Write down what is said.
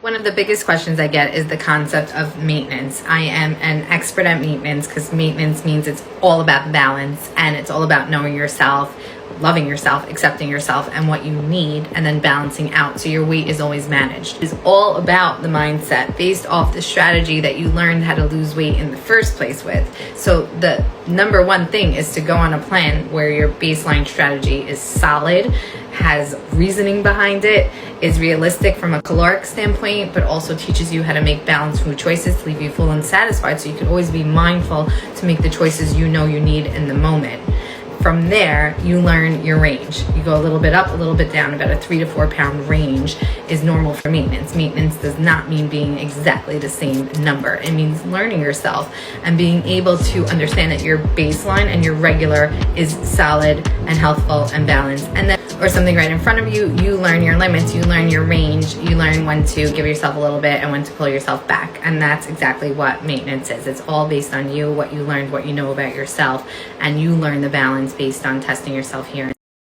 One of the biggest questions I get is the concept of maintenance. I am an expert at maintenance because maintenance means it's all about the balance and it's all about knowing yourself, loving yourself, accepting yourself and what you need, and then balancing out so your weight is always managed. It's all about the mindset based off the strategy that you learned how to lose weight in the first place with. So the number one thing is to go on a plan where your baseline strategy is solid, has reasoning behind it, is realistic from a caloric standpoint, but also teaches you how to make balanced food choices to leave you full and satisfied, so you can always be mindful to make the choices you know you need in the moment. From there, you learn your range. You go a little bit up, a little bit down. About a 3 to 4 pound range is normal for maintenance. Maintenance does not mean being exactly the same number. It means learning yourself and being able to understand that your baseline and your regular is solid and healthful and balanced. And then, or something right in front of you, you learn your limits, you learn your range, you learn when to give yourself a little bit and when to pull yourself back. And that's exactly what maintenance is. It's all based on you, what you learned, what you know about yourself, and you learn the balance based on testing yourself here.